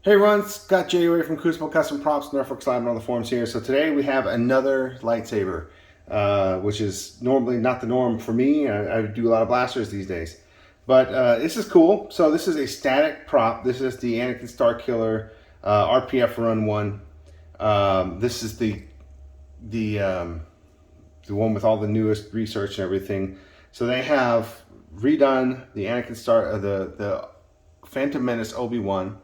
Hey everyone, Scott J. Ray from Crucible Custom Props, Norfolk Side on the forums here. So today we have another lightsaber, which is normally not the norm for me. I do a lot of blasters these days. But this is cool. So this is a static prop. This is the Anakin Starkiller RPF Run 1. This is the the one with all the newest research and everything. So they have redone the the Phantom Menace Obi-Wan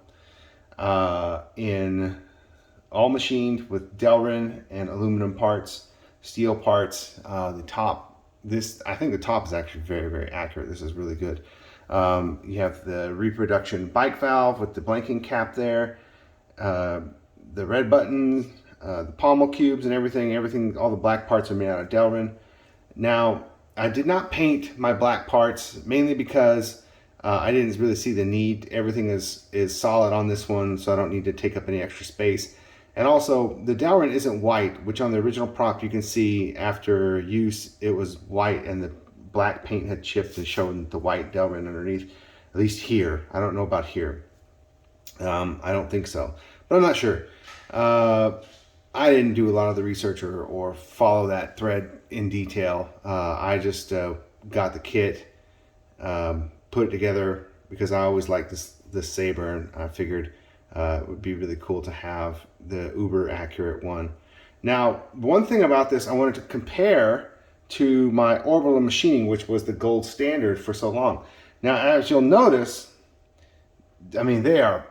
in all machined with Delrin and aluminum parts, steel parts. The top, I think the top is actually very accurate. This is really good. You have the reproduction bike valve with the blanking cap there, the red button, the pommel cubes and everything, all the black parts are made out of Delrin. Now, I did not paint my black parts mainly because I didn't really see the need. Everything is solid on this one, so I don't need to take up any extra space. And also, the Delrin isn't white, which on the original prop you can see after use it was white and the black paint had chipped and shown the white Delrin underneath. At least here. I don't know about here. I don't think so, but I'm not sure. I didn't do a lot of the research or follow that thread in detail. I just got the kit, put it together because I always liked this saber, and I figured it would be really cool to have the uber accurate one. Now, one thing about this I wanted to compare to my orbital machining, which was the gold standard for so long. Now, as you'll notice, I mean, they are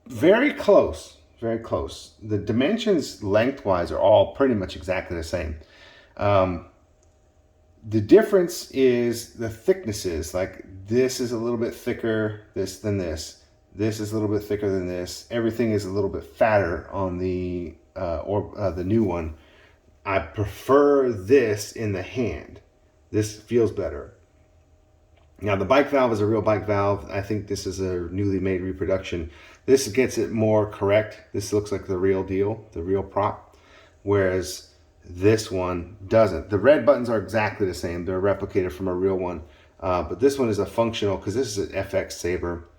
very close, very close. The dimensions lengthwise are all pretty much exactly the same. The difference is the thicknesses. Like this is a little bit thicker than this. This is a little bit thicker than this. Everything is a little bit fatter on the new one. I prefer this in the hand. This feels better. Now the bike valve is a real bike valve. I think this is a newly made reproduction. This gets it more correct. This looks like the real deal, the real prop, whereas this one doesn't. The red buttons are exactly the same. They're replicated from a real one, but this one is a functional because this is an FX saber.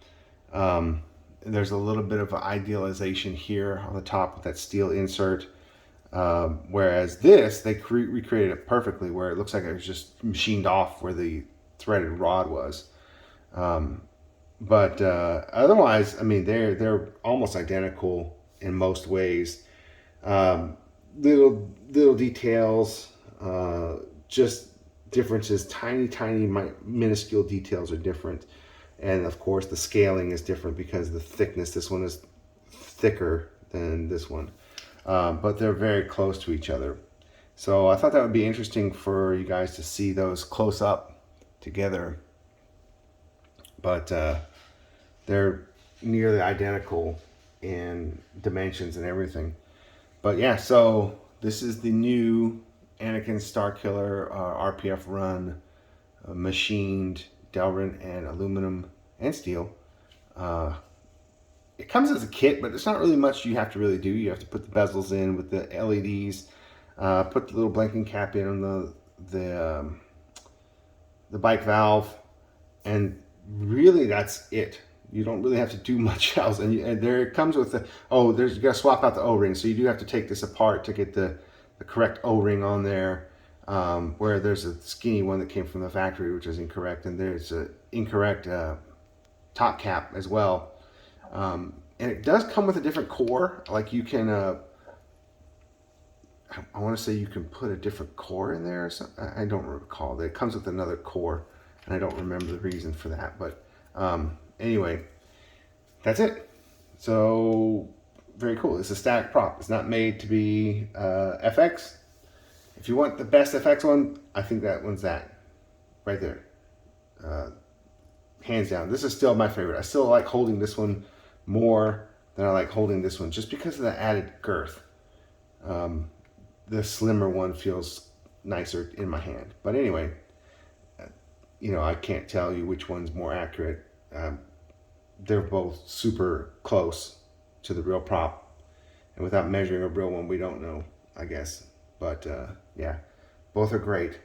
There's a little bit of an idealization here on the top with that steel insert, whereas this, they recreated it perfectly where it looks like it was just machined off where the threaded rod was. But otherwise, I mean, they're almost identical in most ways. Little details, just differences, tiny minuscule details are different. And of course the scaling is different because the thickness, this one is thicker than this one. But they're very close to each other. So I thought that would be interesting for you guys to see those close up together. But they're nearly identical in dimensions and everything. But yeah, so this is the new Anakin Starkiller RPF Run machined Delrin and aluminum and steel. It comes as a kit, but it's not really much you have to really do. You have to put the bezels in with the LEDs, put the little blanking cap in on the bike valve, and really that's it. You don't really have to do much else. And there it comes with the, you gotta swap out the O-ring. So you do have to take this apart to get the correct O-ring on there, where there's a skinny one that came from the factory, which is incorrect. And there's an incorrect top cap as well. And it does come with a different core. Like you can, I want to say you can put a different core in there or something. I don't recall. It comes with another core, and I don't remember the reason for that. But anyway, that's it. So very cool. It's a static prop. It's not made to be FX. If you want the best FX one, I think that one's that right there. Hands down. This is still my favorite. I still like holding this one more than I like holding this one just because of the added girth. The slimmer one feels nicer in my hand. But anyway, I can't tell you which one's more accurate. They're both super close to the real prop. And without measuring a real one, we don't know, I guess. But yeah, both are great.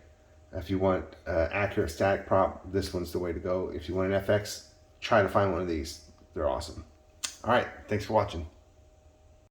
If you want accurate static prop, this one's the way to go. If you want an FX, try to find one of these. They're awesome. All right, thanks for watching.